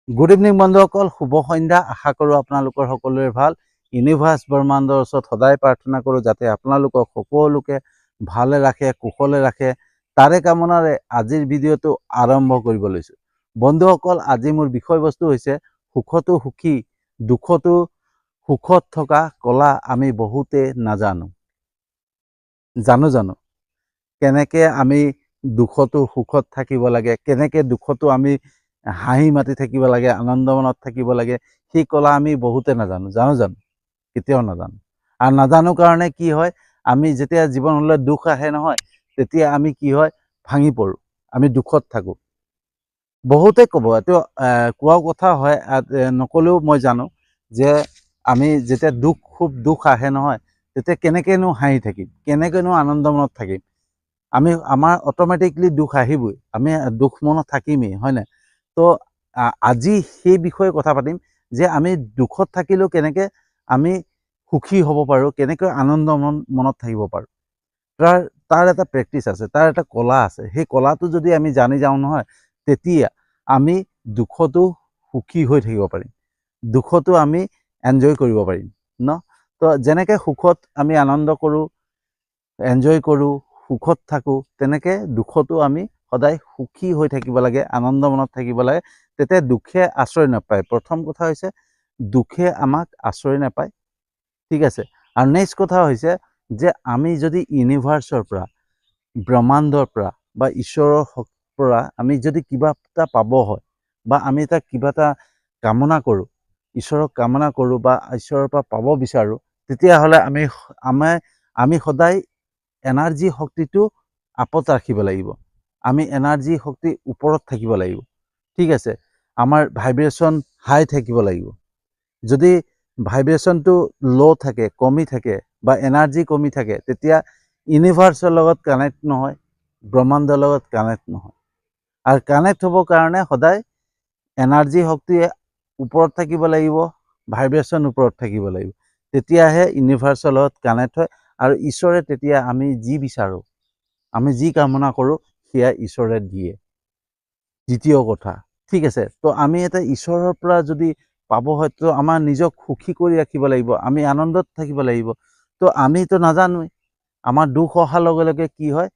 Good evening বন্ধুসকল, শুভ সন্ধ্যা। আশা কৰোঁ আপোনালোকৰ সকলোৰে ভাল। ইউনিভাৰ্ছ ব্ৰহ্মাণ্ডৰ ওচৰত সদায় প্ৰাৰ্থনা কৰোঁ যাতে আপোনালোকক সকলোকে ভালে ৰাখে, কুশলে ৰাখে। তাৰে কামনাৰে আজিৰ ভিডিঅ'টো আৰম্ভ কৰিব লৈছোঁ। বন্ধুসকল, আজি মোৰ বিষয়বস্তু হৈছে সুখতো সুখী, দুখতো সুখত থকা কলা আমি বহুতে নাজানো। জানো কেনেকৈ আমি দুখতো সুখত থাকিব লাগে, কেনেকৈ দুখতো আমি হাঁহি মাতি থাকিব লাগে, আনন্দ মনত থাকিব লাগে, সেই কলা আমি বহুতে নাজানো। জানো কেতিয়াও নাজানো। আৰু নাজানো কাৰণে কি হয়, আমি যেতিয়া জীৱনলৈ দুখ আহে নহয়, তেতিয়া আমি কি হয়, ভাঙি পৰোঁ, আমি দুখত থাকোঁ। বহুতে ক'ব, এইটো কোৱা কথা হয়, নকলেও মই জানো যে আমি যেতিয়া খুব দুখ আহে নহয়, তেতিয়া কেনেকৈনো হাঁহি থাকিম, কেনেকৈনো আনন্দ মনত থাকিম। আমাৰ অট'মেটিকলি দুখ আহিবই, আমি দুখ মনত থাকিমেই, হয়নে? তো আজি সেই বিষয়ে কথা পাতিম যে আমি দুখত থাকিলেও কেনেকৈ আমি সুখী হ'ব পাৰোঁ, কেনেকৈ আনন্দ মনত থাকিব পাৰোঁ। তাৰ এটা প্ৰেক্টিচ আছে, তাৰ এটা কলা আছে। সেই কলাটো যদি আমি জানি যাওঁ নহয়, তেতিয়া আমি দুখতো সুখী হৈ থাকিব পাৰিম, দুখতো আমি এনজয় কৰিব পাৰিম ন। তো যেনেকৈ সুখত আমি আনন্দ কৰোঁ, এনজয় কৰোঁ, সুখত থাকোঁ, তেনেকৈ দুখতো আমি সদায় সুখী হৈ থাকিব লাগে, আনন্দ মনত থাকিব লাগে। তেতিয়া দুখে আশ্ৰয় নাপায়। প্ৰথম কথা হৈছে দুখে আমাক আশ্ৰয় নাপায়, ঠিক আছে। আৰু নেক্সট কথা হৈছে যে আমি যদি ইউনিভাৰ্চৰ পৰা, ব্ৰহ্মাণ্ডৰ পৰা বা ঈশ্বৰৰ পৰা আমি যদি কিবা এটা পাব হয়, বা আমি কিবা এটা কামনা কৰোঁ, ঈশ্বৰক কামনা কৰোঁ বা ঈশ্বৰৰ পৰা পাব বিচাৰোঁ, তেতিয়াহ'লে আমি সদায় এনাৰ্জি শক্তিটো আপত ৰাখিব লাগিব। আমি এনাৰ্জি শক্তি ওপৰত থাকিব লাগিব, ঠিক আছে। আমাৰ ভাইব্ৰেশ্যন হাই থাকিব লাগিব। যদি ভাইব্ৰেশ্যনটো ল' থাকে, কমি থাকে, বা এনাৰ্জি কমি থাকে, তেতিয়া ইউনিভাৰ্চৰ লগত কানেক্ট নহয়, ব্ৰহ্মাণ্ডৰ লগত কানেক্ট নহয়। আৰু কানেক্ট হ'বৰ কাৰণে সদায় এনাৰ্জি শক্তি ওপৰত থাকিব লাগিব, ভাইব্ৰেশ্যন ওপৰত থাকিব লাগিব। তেতিয়াহে ইউনিভাৰ্চৰ লগত কানেক্ট হয়। আৰু ঈশ্বৰে তেতিয়া আমি যি বিচাৰোঁ, আমি যি কামনা কৰোঁ, সেয়া ঈশ্বৰে দিয়ে। দ্বিতীয় কথা, ঠিক আছে। তো আমি এটা ঈশ্বৰৰ পৰা যদি পাব হয়, তো আমাৰ নিজক সুখী কৰি ৰাখিব লাগিব, আমি আনন্দত থাকিব লাগিব। তো আমিতো নাজানোৱেই, আমাৰ দুখ অহাৰ লগে লগে কি হয়,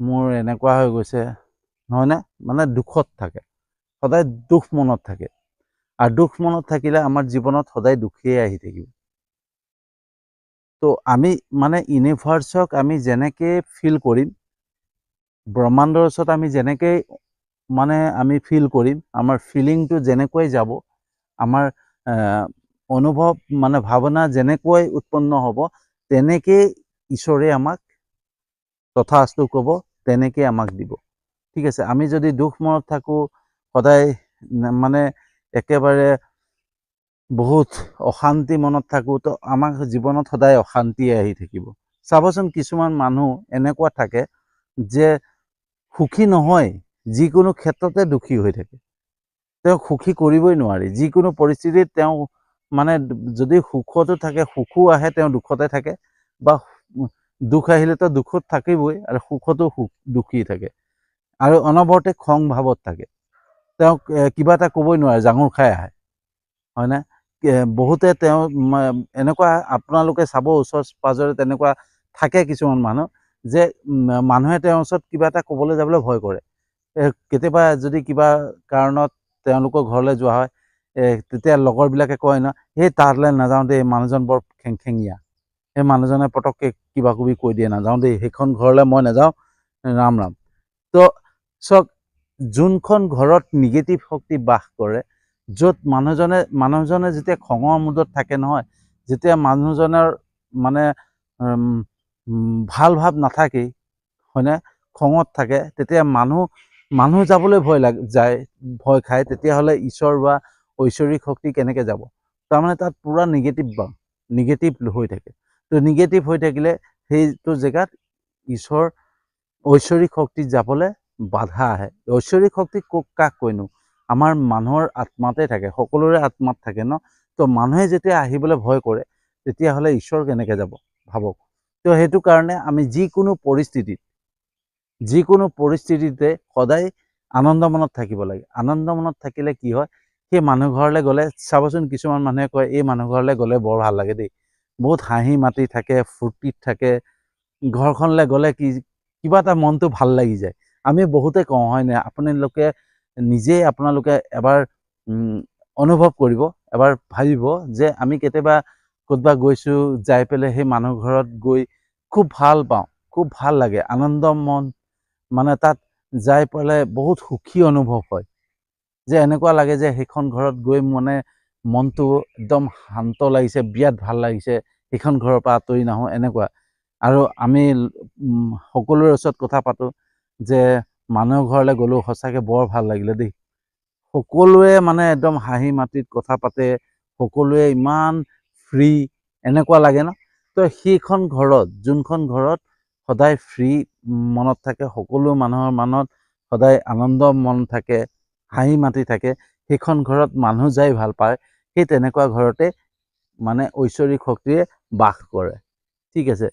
মোৰ এনেকুৱা হৈ গৈছে, নহয়নে? মানে দুখত থাকে, সদায় দুখ মনত থাকে। আৰু দুখ মনত থাকিলে আমাৰ জীৱনত সদায় দুখেই আহি থাকিব। তো আমি ইউনিভাৰ্চক আমি যেনেকৈ ফিল কৰিম, ব্ৰহ্মাণ্ডৰ ওচৰত আমি যেনেকৈ আমি ফিল কৰিম, আমাৰ ফিলিংটো যেনেকৈ যাব, আমাৰ অনুভৱ ভাৱনা যেনেকৈ উৎপন্ন হ'ব, তেনেকৈ ঈশ্বৰে আমাক তথাস্তু ক'ব, তেনেকৈ আমাক দিব, ঠিক আছে। আমি যদি দুখ মনত থাকোঁ, সদায় একেবাৰে বহুত অশান্তি মনত থাকোঁ, তো আমাৰ জীৱনত সদায় অশান্তিয়ে আহি থাকিব। চাবচোন, কিছুমান মানুহ এনেকুৱা থাকে যে সুখী নহয়, যিকোনো ক্ষেত্ৰতে দুখী হৈ থাকে। তেওঁক সুখী কৰিবই নোৱাৰি। যিকোনো পৰিস্থিতিত তেওঁ যদি সুখতো থাকে, সুখো আহে, তেওঁ দুখতে থাকে, বা দুখ আহিলেতো দুখত থাকিবই, আৰু সুখতো দুখী থাকে, আৰু অনবৰতে খং ভাৱত থাকে। তেওঁক কিবা এটা ক'বই নোৱাৰে, জাঙুৰ খাই আহে, হয়নে? বহুতে তেওঁ এনেকুৱা, আপোনালোকে চাব ওচৰ পাঁজৰে তেনেকুৱা থাকে কিছুমান মানুহ, যে মানুহে তেওঁৰ ওচৰত কিবা এটা ক'বলৈ যাবলৈ ভয় কৰে। কেতিয়াবা যদি কিবা কাৰণত তেওঁলোকৰ ঘৰলৈ যোৱা হয়, তেতিয়া লগৰবিলাকে কয় ন, সেই তালৈ নাযাওঁ দেই, মানুহজন বৰ খেংখেঙীয়া, সেই মানুহজনে পটককৈ কিবা কিবি কৈ দিয়ে, নাযাওঁ দেই, সেইখন ঘৰলৈ মই নাযাওঁ, ৰাম। তো চাওক, যোনখন ঘৰত নিগেটিভ শক্তি বাস কৰে, য'ত মানুহজনে যেতিয়া খঙৰ মুডত থাকে নহয়, যেতিয়া মানুহজনৰ ভাল ভাৱ নাথাকেই, হয়নে, খঙত থাকে, তেতিয়া মানুহ যাবলৈ ভয় খায়। তেতিয়াহ'লে ঈশ্বৰ বা ঐশ্বৰিক শক্তি কেনেকৈ যাব? তাৰমানে তাত পূৰা নিগেটিভ হৈ থাকে। তো নিগেটিভ হৈ থাকিলে সেইটো জেগাত ঐশ্বৰিক শক্তি যাবলৈ বাধা আহে। ঐশ্বৰিক শক্তি কাক কৈনো? আমাৰ মানুহৰ আত্মাতে থাকে, সকলোৰে আত্মাত থাকে ন। তো মানুহে যেতিয়া আহিবলৈ ভয় কৰে, তেতিয়াহ'লে ঈশ্বৰ কেনেকৈ যাব, ভাবক। তো সেইটো কাৰণে আমি যিকোনো পৰিস্থিতিতে সদায় আনন্দ মনত থাকিব লাগে। আনন্দ মনত থাকিলে কি হয়, সেই মানুহ ঘৰলৈ গ'লে চাবচোন, কিছুমান মানুহে কয় এই মানুহ ঘৰলৈ গ'লে বৰ ভাল লাগে দেই, বহুত হাঁহি মাতি থাকে, ফূৰ্তিত থাকে, ঘৰখনলৈ গ'লে কিবা এটা মনটো ভাল লাগি যায়। আমি বহুতে কওঁ হয়নে? আপোনালোকে নিজেই আপোনালোকে এবাৰ অনুভৱ কৰিব, এবাৰ ভাবিব যে আমি কেতিয়াবা ক'ৰবাত গৈছোঁ, যাই পেলাই সেই মানুহ ঘৰত গৈ খুব ভাল পাওঁ, খুব ভাল লাগে, আনন্দ মন, মানে তাত যাই পেলাই বহুত সুখী অনুভৱ হয়, যে এনেকুৱা লাগে যে সেইখন ঘৰত গৈ মানে মনটো একদম শান্ত লাগিছে, বিৰাট ভাল লাগিছে, সেইখন ঘৰৰ পৰা আঁতৰি নাহোঁ এনেকুৱা। আৰু আমি সকলোৰে ওচৰত কথা পাতোঁ যে মানুহৰ ঘৰলৈ গ'লোঁ, সঁচাকৈ বৰ ভাল লাগিলে দেই। সকলোৱে মানে একদম হাঁহি মাতিত কথা পাতে, সকলোৱে ইমান ফ্ৰী, এনেকুৱা লাগে ন? তো সেইখন ঘৰত, যোনখন ঘৰত সদায় ফ্ৰী মনত থাকে, সকলো মানুহৰ মনত সদায় আনন্দ মন থাকে, হাঁহি মাতি থাকে, সেইখন ঘৰত মানুহ যাই ভাল পায়, সেই তেনেকুৱা ঘৰতে মানে ঐশ্বৰিক শক্তিয়ে বাস কৰে। ঠিক আছে?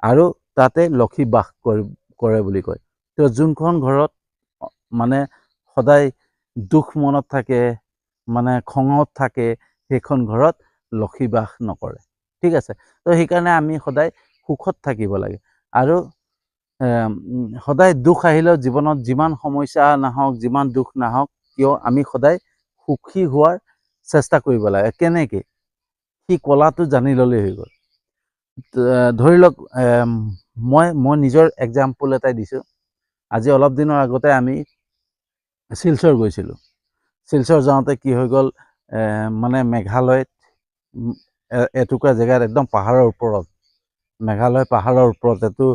আৰু তাতে লক্ষী বাস কৰে বুলি কয়। তো যোনখন ঘৰত মানে সদায় দুখ মনত থাকে, মানে খঙত থাকে, সেইখন ঘৰত লক্ষী বাস নকৰে। ঠিক আছে? তো সেইকাৰণে আমি সদায় সুখত থাকিব লাগে। আৰু সদায় দুখ আহিলেও জীৱনত যিমান সমস্যা নাহক, যিমান দুখ নাহক কিয়, আমি সদায় সুখী হোৱাৰ চেষ্টা কৰিব লাগে। কেনেকৈ? সেই কলাটো জানি ল'লেই হৈ গ'ল। ধৰি লওক, মই নিজৰ এক্সাম্পল এটাই দিছোঁ। আজি অলপ দিনৰ আগতে আমি শিলচৰ গৈছিলোঁ। শিলচৰ যাওঁতে কি হৈ গ'ল, মানে মেঘালয়ত এটুকুৰা জেগাত একদম পাহাৰৰ ওপৰত, মেঘালয় পাহাৰৰ ওপৰত এইটো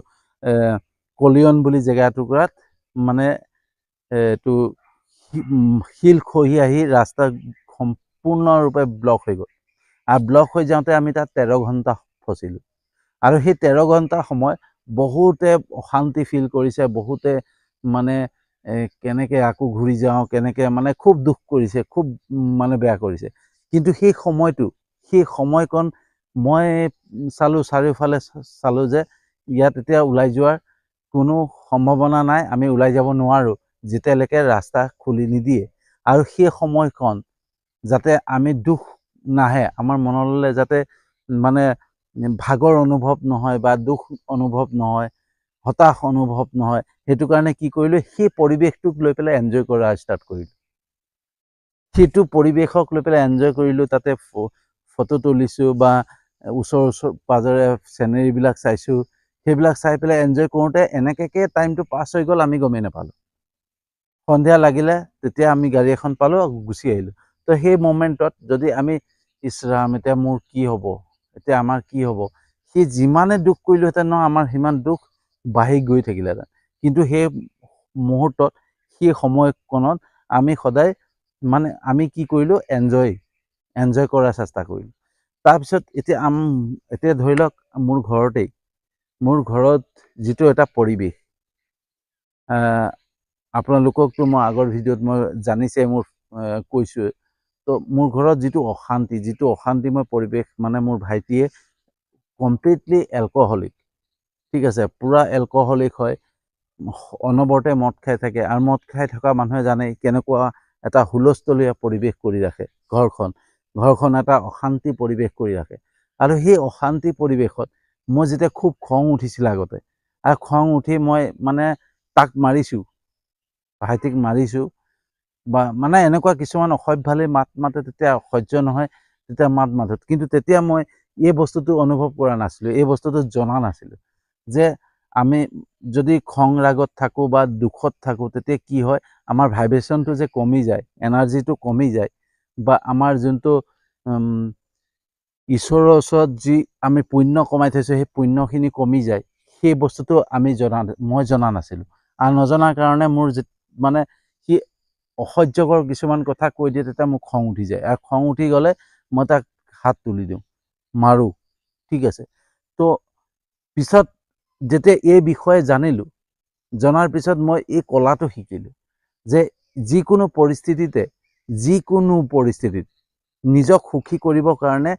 কলিয়ন বুলি জেগা এটুকুৰাত মানে এইটো শিল খহি আহি ৰাস্তা সম্পূৰ্ণৰূপে ব্লক হৈ গ'ল। আৰু ব্লক হৈ যাওঁতে আমি তাত 13 ঘণ্টা ফচিলোঁ। আৰু সেই 13 ঘণ্টা সময় বহুতে অশান্তি ফিল কৰিছে, বহুতে মানে কেনেকৈ আকৌ ঘূৰি যাওঁ, কেনেকৈ মানে খুব দুখ কৰিছে, খুব মানে বেয়া কৰিছে। কিন্তু সেই সময়কণ মই চালোঁ, চাৰিওফালে চালোঁ যে ইয়াত এতিয়া ওলাই যোৱাৰ কোনো সম্ভাৱনা নাই, আমি ওলাই যাব নোৱাৰোঁ যেতিয়ালৈকে ৰাস্তা খুলি নিদিয়ে। আৰু সেই সময়কণ যাতে আমি দুখ নাহে আমাৰ মনলৈ, যাতে মানে ভাগৰ অনুভৱ নহয় বা দুখ অনুভৱ নহয়, হতাশ অনুভৱ নহয়, সেইটো কাৰণে কি কৰিলোঁ, সেই পৰিৱেশটোক লৈ পেলাই এনজয় কৰা ষ্টাৰ্ট কৰিলোঁ। সেইটো পৰিৱেশক লৈ পেলাই এনজয় কৰিলোঁ, তাতে ফটো তুলিছোঁ বা ওচৰ পাজৰে চিনেৰীবিলাক চাইছোঁ। সেইবিলাক চাই পেলাই এনজয় কৰোঁতে এনেকৈ টাইমটো পাছ হৈ গ'ল, আমি গমেই নাপালোঁ। সন্ধিয়া লাগিলে, তেতিয়া আমি গাড়ী এখন পালোঁ, গুচি আহিলোঁ। তো সেই মোমেণ্টত যদি আমি ইছ ৰাম, এতিয়া মোৰ কি হ'ব, এতিয়া আমাৰ কি হ'ব, সি যিমানে দুখ কৰিলোহেঁতেন ন, আমাৰ সিমান দুখ বাঢ়ি গৈ থাকিলেহেঁতেন। কিন্তু সেই মুহূৰ্তত, সেই সময়কণত আমি সদায় মানে আমি কি কৰিলোঁ, এনজয় কৰাৰ চেষ্টা কৰিলোঁ। তাৰপিছত এতিয়া ধৰি লওক, মোৰ ঘৰত যিটো এটা পৰিৱেশ, আপোনালোককতো মই আগৰ ভিডিঅ'ত মই জানিছে, মোৰ কৈছোঁৱে। তো মোৰ ঘৰত যিটো অশান্তিময় পৰিৱেশ, মানে মোৰ ভাইটিয়ে কমপ্লিটলি এলকহলিক। ঠিক আছে? পূৰা এলকহলিক হয়, অনবৰতে মদ খাই থাকে। আৰু মদ খাই থকা মানুহে জানেই কেনেকুৱা এটা হুলস্থলীয়া পৰিৱেশ কৰি ৰাখে ঘৰখন এটা অশান্তি পৰিৱেশ কৰি ৰাখে। আৰু সেই অশান্তি পৰিৱেশত মই যেতিয়া খুব খং উঠিছিল আগতে, আৰু খং উঠি মই মানে তাক মাৰিছোঁ, ভাইটিক মাৰিছোঁ, বা মানে এনেকুৱা কিছুমান অসভ্যালি মাত মাতে, তেতিয়া সহ্য নহয়, তেতিয়া মাত মাতোঁ। কিন্তু তেতিয়া মই এই বস্তুটো অনুভৱ কৰা নাছিলোঁ, এই বস্তুটো জনা নাছিলোঁ যে আমি যদি খং ৰাগত থাকোঁ বা দুখত থাকোঁ, তেতিয়া কি হয়, আমাৰ ভাইব্ৰেশ্যনটো যে কমি যায়, এনাৰ্জিটো কমি যায়, বা আমাৰ যোনটো ঈশ্বৰৰ ওচৰত যি আমি পুণ্য কমাই থৈছোঁ, সেই পুণ্যখিনি কমি যায়। সেই বস্তুটো মই জনা নাছিলোঁ। আৰু নজনাৰ কাৰণে মোৰ মানে সি অসহ্যকৰ কিছুমান কথা কৈ দিয়ে, তেতিয়া মোক খং উঠি যায়। আৰু খং উঠি গ'লে মই তাক হাত তুলি দিওঁ, মাৰোঁ। ঠিক আছে? তো পিছত যেতিয়া এই বিষয়ে জনাৰ পিছত মই এই কলাটো শিকিলোঁ যে যিকোনো পৰিস্থিতিত নিজক সুখী কৰিবৰ কাৰণে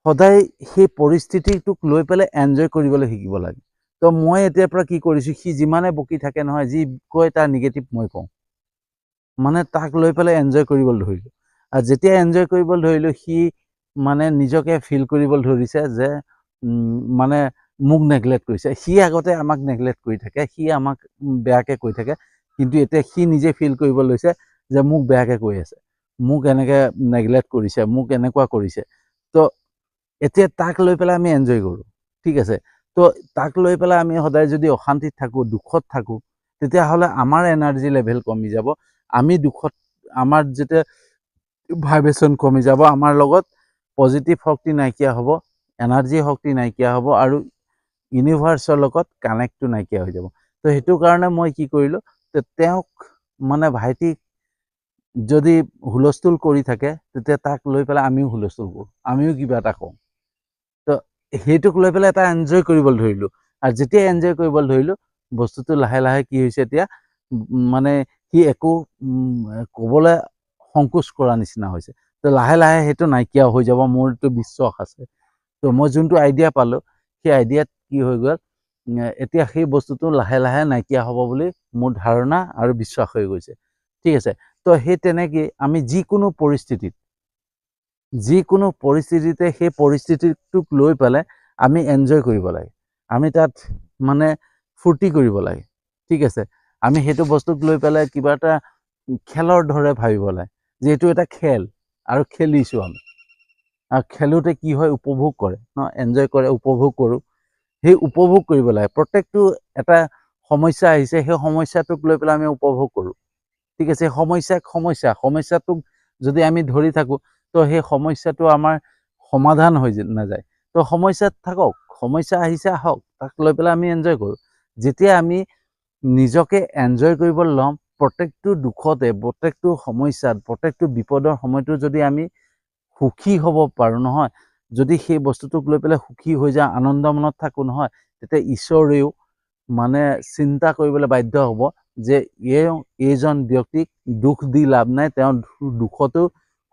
সদায় সেই পৰিস্থিতিটোক লৈ পেলাই এনজয় কৰিবলৈ শিকিব লাগে। তো মই এতিয়াৰ পৰা কি কৰিছোঁ, সি যিমানে বকি থাকে নহয়, যি কয় তাৰ নিগেটিভ মই কওঁ, মানে তাক লৈ পেলাই এনজয় কৰিবলৈ ধৰিলোঁ। আৰু যেতিয়া এনজয় কৰিবলৈ ধৰিলোঁ, সি মানে নিজকে ফিল কৰিবলৈ ধৰিছে যে মানে মোক নেগলেক্ট কৰিছে। সি আগতে আমাক নেগলেক্ট কৰি থাকে, সি আমাক বেয়াকৈ কৈ থাকে, কিন্তু এতিয়া সি নিজে ফিল কৰিব লৈছে যে মোক বেয়াকৈ কৈ আছে, মোক এনেকৈ নেগলেক্ট কৰিছে, মোক এনেকুৱা কৰিছে। তো এতিয়া তাক লৈ পেলাই আমি এনজয় কৰোঁ, ঠিক আছে। তো তাক লৈ পেলাই আমি সদায় যদি অশান্তিত থাকোঁ, দুখত থাকোঁ, তেতিয়াহ'লে আমাৰ এনাৰ্জি লেভেল কমি যাব। আমি দুখত, আমাৰ যেতিয়া ভাইব্ৰেশ্যন কমি যাব, আমাৰ লগত পজিটিভ শক্তি নাইকিয়া হ'ব, এনাৰ্জি শক্তি নাইকিয়া হ'ব, আৰু ইউনিভাৰ্চৰ লগত কানেক্টটো নাইকিয়া হৈ যাব। তো সেইটো কাৰণে মই কি কৰিলোঁ, তেওঁক মানে ভাইটিক যদি হুলস্থুল কৰি থাকে, তেতিয়া তাক লৈ পেলাই আমিও হুলস্থুল কৰোঁ, আমিও কিবা এটা কওঁ। তো সেইটোক লৈ পেলাই এটা এনজয় কৰিবলৈ ধৰিলোঁ। আৰু যেতিয়া এনজয় কৰিবলৈ ধৰিলোঁ, বস্তুটো লাহে লাহে কি হৈছে, এতিয়া মানে সি একো ক'বলৈ সংকোচ কৰা নিচিনা হৈছে। তো লাহে লাহে সেইটো নাইকিয়া হৈ যাব, মোৰ এইটো বিশ্বাস আছে। তো মই যোনটো আইডিয়া পালোঁ, সেই আইডিয়াত কি হৈ গ'ল, এতিয়া সেই বস্তুটো লাহে লাহে নাইকিয়া হ'ব বুলি মোৰ ধাৰণা আৰু বিশ্বাস হৈ গৈছে, ঠিক আছে। তো সেই তেনেকৈ আমি যিকোনো পৰিস্থিতিতে সেই পৰিস্থিতিটোক লৈ পেলাই আমি এনজয় কৰিব লাগে, আমি তাত মানে ফূৰ্তি কৰিব লাগে, ঠিক আছে। আমি সেইটো বস্তুক লৈ পেলাই কিবা এটা খেলৰ দৰে ভাবিব লাগে, যে এইটো এটা খেল আৰু খেলিছোঁ আমি। আৰু খেলোঁতে কি হয়, উপভোগ কৰে ন, এনজয় কৰে, উপভোগ কৰোঁ। সেই উপভোগ কৰিব লাগে। প্ৰত্যেকটো এটা সমস্যা আহিছে, সেই সমস্যাটোক লৈ পেলাই আমি উপভোগ কৰোঁ, ঠিক আছে। সমস্যাটোক যদি আমি ধৰি থাকোঁ, তো সেই সমস্যাটো আমাৰ সমাধান হৈ নাযায়। তো সমস্যাত থাকক, সমস্যা আহিছে আহক, তাক লৈ পেলাই আমি এনজয় কৰোঁ। যেতিয়া আমি নিজকে এনজয় কৰিবলৈ ল'ম, প্ৰত্যেকটো দুখতে, প্ৰত্যেকটো সমস্যাত, প্ৰত্যেকটো বিপদৰ সময়তো যদি আমি সুখী হ'ব পাৰোঁ নহয়, যদি সেই বস্তুটোক লৈ পেলাই সুখী হৈ যাওঁ, আনন্দ মনত থাকোঁ নহয়, তেতিয়া ঈশ্বৰেও মানে চিন্তা কৰিবলৈ বাধ্য হ'ব যে এইজন ব্যক্তিক দুখ দি লাভ নাই, তেওঁ দুখতো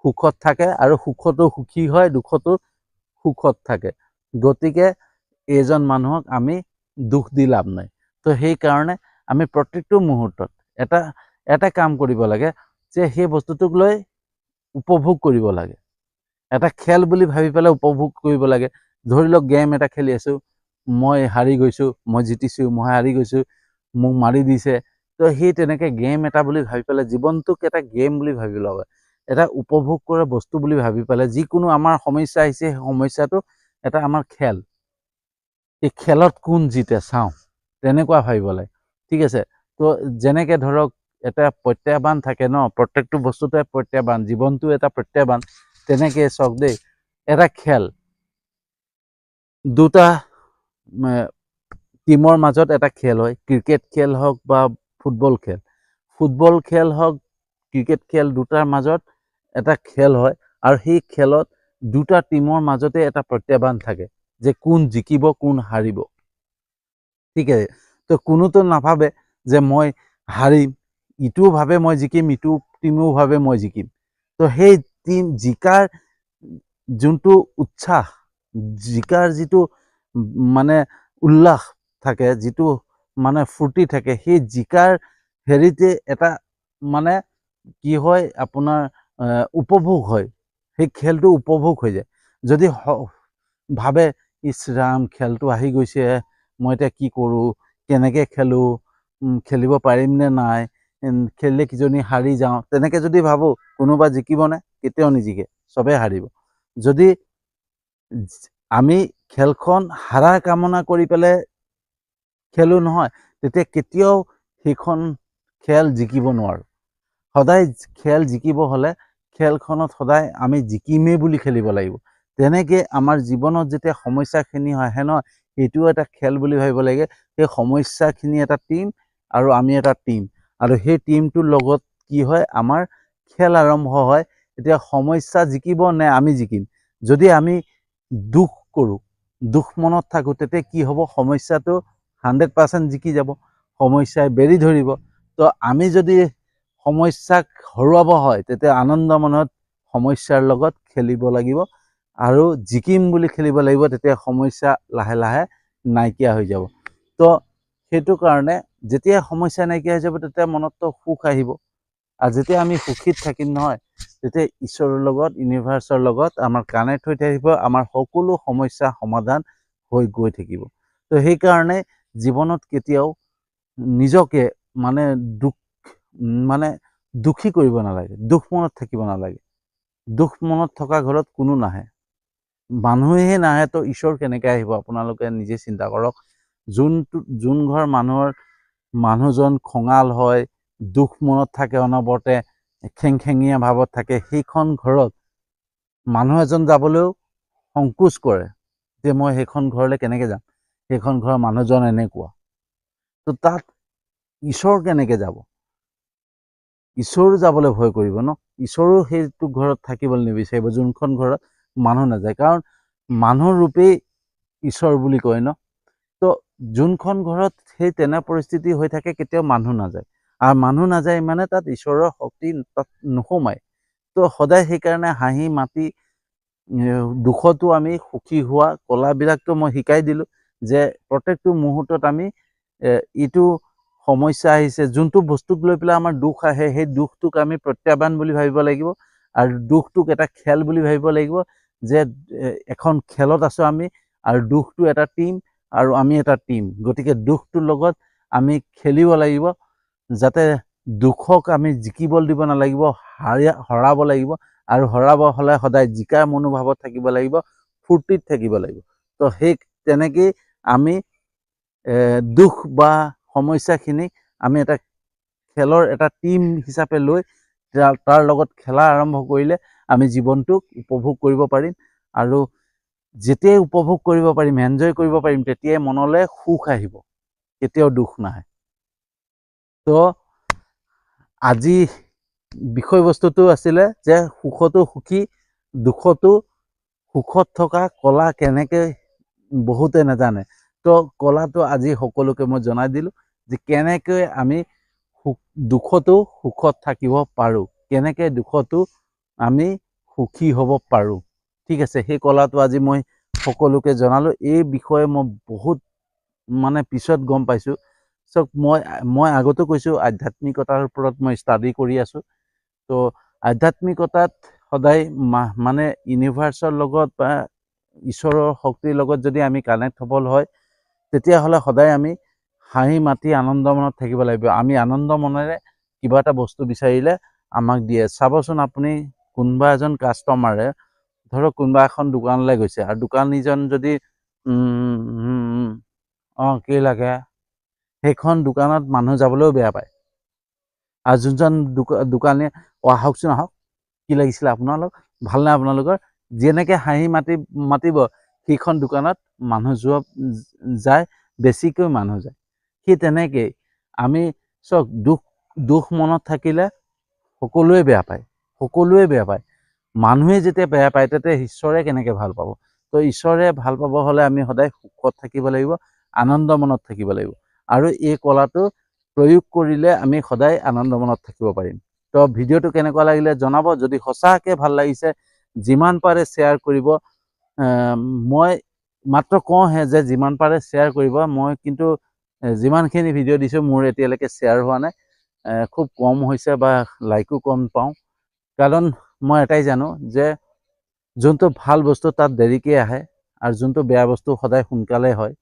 সুখত থাকে, আৰু সুখতো সুখী হয়, দুখতো সুখত থাকে। গতিকে এইজন মানুহক আমি দুখ দি লাভ নাই। তো সেইকাৰণে আমি প্ৰত্যেকটো মুহূৰ্তত এটা কাম কৰিব লাগে, যে সেই বস্তুটোক লৈ উপভোগ কৰিব লাগে। এটা খেল বুলি ভাবি পেলাই উপভোগ কৰিব লাগে। ধৰি লওক গেম এটা খেলি আছোঁ, মই হাৰি গৈছোঁ, মই জিতিছোঁ, মই হাৰি গৈছোঁ, মোক মাৰি দিছে। তো সেই তেনেকৈ গেম এটা বুলি ভাবি পেলাই, জীৱনটোক এটা গেম বুলি ভাবি ল'ব, এটা উপভোগ কৰা বস্তু বুলি ভাবি পেলাই, যিকোনো আমাৰ সমস্যা আহিছে, সেই সমস্যাটো এটা আমাৰ খেল, এই খেলত কোন জিতে চাওঁ, তেনেকুৱা ভাবিব লাগে, ঠিক আছে। তো যেনেকৈ ধৰক এটা প্ৰত্যাহ্বান থাকে ন, প্ৰত্যেকটো বস্তুতে প্ৰত্যাহ্বান, জীৱনটো এটা প্ৰত্যাহ্বান। তেনেকৈ চাওক দেই, এটা খেল, দুটা টিমৰ মাজত এটা খেল হয়, ক্ৰিকেট খেল হওক বা ফুটবল খেল। ফুটবল খেল হওক, ক্ৰিকেট খেল, দুটাৰ মাজত এটা খেল হয়, আৰু সেই খেলত দুটা টিমৰ মাজতে এটা প্ৰত্যাহ্বান থাকে, যে কোন জিকিব, কোন হাৰিব, ঠিক আছে। তো কোনোতো নাভাবে যে মই হাৰিম, ইটোও ভাবে মই জিকিম, ইটো টিমেও ভাবে মই জিকিম। তো সেই টিম জিকাৰ যোনটো উৎসাহ, জিকাৰ যিটো মানে উল্লাস থাকে, যিটো মানে ফূৰ্তি থাকে, সেই জিকাৰ হেৰিতে এটা মানে কি হয়, আপোনাৰ উপভোগ হয়, সেই খেলটো উপভোগ হৈ যায়। যদি ভাবে ইছ ৰাম, খেলটো আহি গৈছে, মই এতিয়া কি কৰোঁ, কেনেকৈ খেলোঁ, খেলিব পাৰিম নে নাই, খেলিলে কিজনী হাৰি যাওঁ, তেনেকৈ যদি ভাবোঁ, কোনোবা জিকিবনে? কেতিয়াও নিজিকে, চবেই হাৰিব। যদি আমি খেলখন হাৰাৰ কামনা কৰি পেলাই খেলোঁ নহয়, তেতিয়া কেতিয়াও সেইখন খেল জিকিব নোৱাৰোঁ। সদায় খেল জিকিব হ'লে খেলখনত সদায় আমি জিকিমেই বুলি খেলিব লাগিব। তেনেকৈ আমাৰ জীৱনত যেতিয়া সমস্যাখিনি আহে নহয়, সেইটোও এটা খেল বুলি ভাবিব লাগে। সেই সমস্যাখিনি এটা টিম, আৰু আমি এটা টিম, আৰু সেই টিমটোৰ লগত কি হয়, আমাৰ খেল আৰম্ভ হয়। এতিয়া সমস্যা জিকিব নে আমি জিকিম? যদি আমি দুখ কৰোঁ, দুখ মনত থাকোঁ, তেতিয়া কি হ'ব, সমস্যাটো 100% জিকি যাব, সমস্যাই বেৰি ধৰিব। তো আমি যদি সমস্যাক হৰুৱাব হয়, তেতিয়া আনন্দ মনত সমস্যাৰ লগত খেলিব লাগিব, আৰু জিকিম বুলি খেলিব লাগিব, তেতিয়া সমস্যা লাহে লাহে নাইকিয়া হৈ যাব। তো সেইটো কাৰণে যেতিয়া সমস্যা নাইকিয়া হৈ যাব তেতিয়া মনততো সুখ আহিব। আৰু যেতিয়া আমি সুখীত থাকিম নহয়, তেতিয়া ঈশ্বৰৰ লগত, ইউনিভাৰ্চৰ লগত আমাৰ কানেক্ট হৈ থাকিব, আমাৰ সকলো সমস্যা সমাধান হৈ গৈ থাকিব। তো সেইকাৰণে জীৱনত কেতিয়াও নিজকে মানে দুখী কৰিব নালাগে, দুখ মনত থাকিব নালাগে। দুখ মনত থকা ঘৰত কোনো নাহে, মানুহে নাহে তো ঈশ্বৰ কেনেকৈ আহিব? আপোনালোকে নিজে চিন্তা কৰক। যোন ঘৰ মানুহজন খঙাল হয়, দুখ মনত থাকে, অনবৰতে খেংখেঙীয়া ভাৱত থাকে, সেইখন ঘৰত মানুহ এজন যাবলৈও সংকোচ কৰে যে মই সেইখন ঘৰলৈ কেনেকৈ যাম, সেইখন ঘৰৰ মানুহজন এনেকুৱা। তো তাত ঈশ্বৰ কেনেকৈ যাব? ঈশ্বৰো যাবলৈ ভয় কৰিব ন। ঈশ্বৰো সেইটো ঘৰত থাকিবলৈ নিবিচাৰিব যোনখন ঘৰত মানুহ নাযায়, কাৰণ মানুহ ৰূপেই ঈশ্বৰ বুলি কয় ন। তো যোনখন ঘৰত সেই তেনে পৰিস্থিতি হৈ থাকে কেতিয়াও মানুহ নাযায়, আৰু মানুহ নাযায় মানে তাত ঈশ্বৰৰ শক্তি তাত নোসোমায়। তো সদায় সেইকাৰণে হাঁহি মাতি দুখতো আমি সুখী হোৱা কলাবিলাকতো মই শিকাই দিলোঁ, যে প্ৰত্যেকটো মুহূৰ্তত আমি ইটো সমস্যা আহিছে, যোনটো বস্তুক লৈ পেলাই আমাৰ দুখ আহে, সেই দুখটোক আমি প্ৰত্যাহ্বান বুলি ভাবিব লাগিব, আৰু দুখটোক এটা খেল বুলি ভাবিব লাগিব, যে এখন খেলত আছোঁ আমি, আৰু দুখটো এটা টিম আৰু আমি এটা টিম। গতিকে দুখটোৰ লগত আমি খেলিব লাগিব, যাতে দুখক আমি জিকিবলৈ দিব নালাগিব, হৰাব লাগিব, আৰু হৰাব হ'লে সদায় জিকাৰ মনোভাৱত থাকিব লাগিব, ফূৰ্তিত থাকিব লাগিব। তো সেই তেনেকেই আমি দুখ বা সমস্যাখিনিক আমি এটা খেলৰ এটা টিম হিচাপে লৈ তাৰ লগত খেলা আৰম্ভ কৰিলে আমি জীৱনটোক উপভোগ কৰিব পাৰিম, আৰু যেতিয়াই উপভোগ কৰিব পাৰিম, এনজয় কৰিব পাৰিম, তেতিয়াই মনলৈ সুখ আহিব, কেতিয়াও দুখ নাহে। তো আজি বিষয়বস্তুটো আছিলে যে সুখতো সুখী, দুখতো সুখত থকা কলা কেনেকৈ বহুতে নাজানে। তো কলাটো আজি সকলোকে মই জনাই দিলোঁ, যে কেনেকৈ আমি দুখতো সুখত থাকিব পাৰোঁ, কেনেকৈ দুখতো আমি সুখী হ'ব পাৰোঁ। ঠিক আছে, সেই কলাটো আজি মই সকলোকে জনালোঁ। এই বিষয়ে মই বহুত পিছত গম পাইছোঁ। চক মই আগতো কৈছোঁ আধ্যাত্মিকতাৰ ওপৰত মই ষ্টাডি কৰি আছোঁ। তো আধ্যাত্মিকতাত সদায় ইউনিভাৰ্চৰ লগত বা ঈশ্বৰৰ শক্তিৰ লগত যদি আমি কানেক্ট হ'বলৈ হয়, তেতিয়াহ'লে সদায় আমি হাঁহি মাতি আনন্দ মনত থাকিব লাগিব। আমি আনন্দ মনেৰে কিবা এটা বস্তু বিচাৰিলে আমাক দিয়ে। চাবচোন আপুনি, কোনোবা এজন কাষ্টমাৰে ধৰক কোনোবা এখন দোকানলৈ গৈছে, আৰু দোকানীজন যদি কি লাগে, সেইখন দোকানত মানুহ যাবলৈও বেয়া পায়। আৰু যোনজন দোকানীয়ে আহকচোন আহক, কি লাগিছিলে আপোনালোক, ভালনে আপোনালোকৰ, যেনেকৈ হাঁহি মাতিব, সেইখন দোকানত মানুহ যায়, বেছিকৈ মানুহ যায়। সেই তেনেকেই আমি চাওক, দুখ মনত থাকিলে সকলোৱে বেয়া পায়, মানুহে যেতিয়া বেয়া পায় তেতিয়া ঈশ্বৰে কেনেকৈ ভাল পাব? তো ঈশ্বৰে ভাল পাব হ'লে আমি সদায় সুখত থাকিব লাগিব, আনন্দ মনত থাকিব লাগিব, আৰু এই কলাটো প্ৰয়োগ কৰিলে আমি সদায় আনন্দ মনত থাকিব পাৰিম। তো ভিডিঅ'টো কেনেকুৱা লাগিলে জনাব। যদি সঁচাকৈ ভাল লাগিছে, যিমান পাৰে শ্বেয়াৰ কৰিব। মই মাত্ৰ কওঁহে যে যিমান পাৰে শ্বেয়াৰ কৰিব, মই কিন্তু যিমানখিনি ভিডিঅ' দিছোঁ মোৰ এতিয়ালৈকে শ্বেয়াৰ হোৱা নাই, খুব কম হৈছে, বা লাইকো কম পাওঁ। কাৰণ মই এটাই জানো যে যোনটো ভাল বস্তু তাত দেৰিকৈ আহে, আৰু যোনটো বেয়া বস্তু সদায় সোনকালে হয়,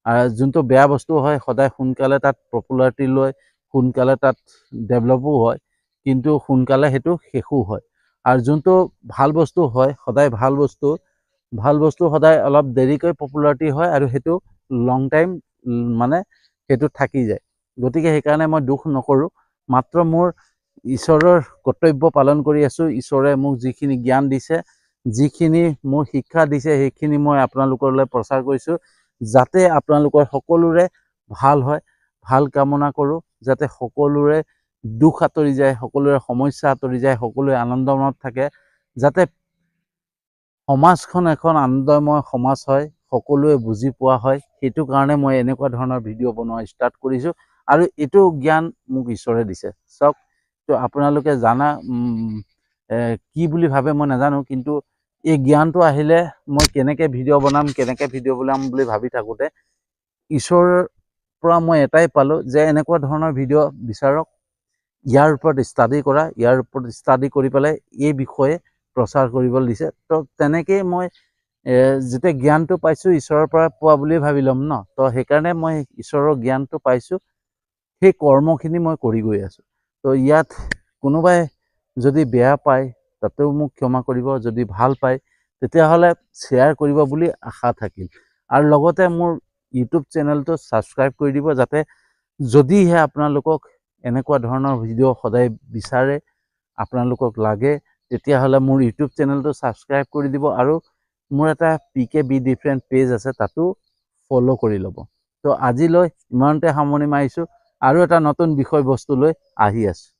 আৰু যোনটো বেয়া বস্তু হয় সদায় সোনকালে তাত পপুলাৰিটি লয়, সোনকালে তাত ডেভেলপো হয়, কিন্তু সোনকালে সেইটো শেষো হয়। আৰু যোনটো ভাল বস্তু হয়, সদায় ভাল বস্তু সদায় অলপ দেৰিকৈ পপুলাৰিটি হয়, আৰু সেইটো লং টাইম সেইটো থাকি যায়। গতিকে সেইকাৰণে মই দুখ নকৰোঁ, মাত্ৰ মোৰ ঈশ্বৰৰ কৰ্তব্য পালন কৰি আছোঁ। ঈশ্বৰে মোক যিখিনি জ্ঞান দিছে, যিখিনি মোৰ শিক্ষা দিছে, সেইখিনি মই আপোনালোকলৈ প্ৰচাৰ কৰিছোঁ, যাতে আপোনালোকৰ সকলোৰে ভাল হয়। ভাল কামনা কৰোঁ, যাতে সকলোৰে দুখ আঁতৰি যায়, সকলোৰে সমস্যা আঁতৰি যায়, সকলোৱে আনন্দ মনত থাকে, যাতে সমাজখন এখন আনন্দময় সমাজ হয়, সকলোৱে বুজি পোৱা হয়। সেইটো কাৰণে মই এনেকুৱা ধৰণৰ ভিডিঅ' বনোৱা ষ্টাৰ্ট কৰিছোঁ, আৰু এইটো জ্ঞান মোক ঈশ্বৰে দিছে। চাওক, তো আপোনালোকে জানা কি বুলি ভাবে মই নাজানো, কিন্তু এই জ্ঞানটো আহিলে মই কেনেকৈ ভিডিঅ' বনাম বুলি ভাবি থাকোঁতে ঈশ্বৰৰ পৰা মই এটাই পালোঁ যে এনেকুৱা ধৰণৰ ভিডিঅ' বিচাৰক, ইয়াৰ ওপৰত ষ্টাডি কৰা, ইয়াৰ ওপৰত ষ্টাডি কৰি পেলাই এই বিষয়ে প্ৰচাৰ কৰিবলৈ দিছে। তো তেনেকেই মই যেতিয়া জ্ঞানটো পাইছোঁ ঈশ্বৰৰ পৰা পোৱা বুলি ভাবি ল'ম ন। তো সেইকাৰণে মই ঈশ্বৰৰ জ্ঞানটো পাইছোঁ, সেই কৰ্মখিনি মই কৰি গৈ আছোঁ। তো ইয়াত কোনোবাই যদি বেয়া পায় তাতেও মোক ক্ষমা কৰিব, যদি ভাল পায় তেতিয়াহ'লে শ্বেয়াৰ কৰিব বুলি আশা থাকিল। আৰু লগতে মোৰ ইউটিউব চেনেলটো ছাবস্ক্ৰাইব কৰি দিব, যাতে যদিহে আপোনালোকক এনেকুৱা ধৰণৰ ভিডিঅ' সদায় বিচাৰে, আপোনালোকক লাগে, তেতিয়াহ'লে মোৰ ইউটিউব চেনেলটো ছাবস্ক্ৰাইব কৰি দিব। আৰু মোৰ এটা PK Be Different পেজ আছে, তাতো ফ'ল' কৰি ল'ব। তো আজিলৈ ইমানতে সামৰণি মাৰিছোঁ, আৰু এটা নতুন বিষয়বস্তু লৈ আহি আছোঁ।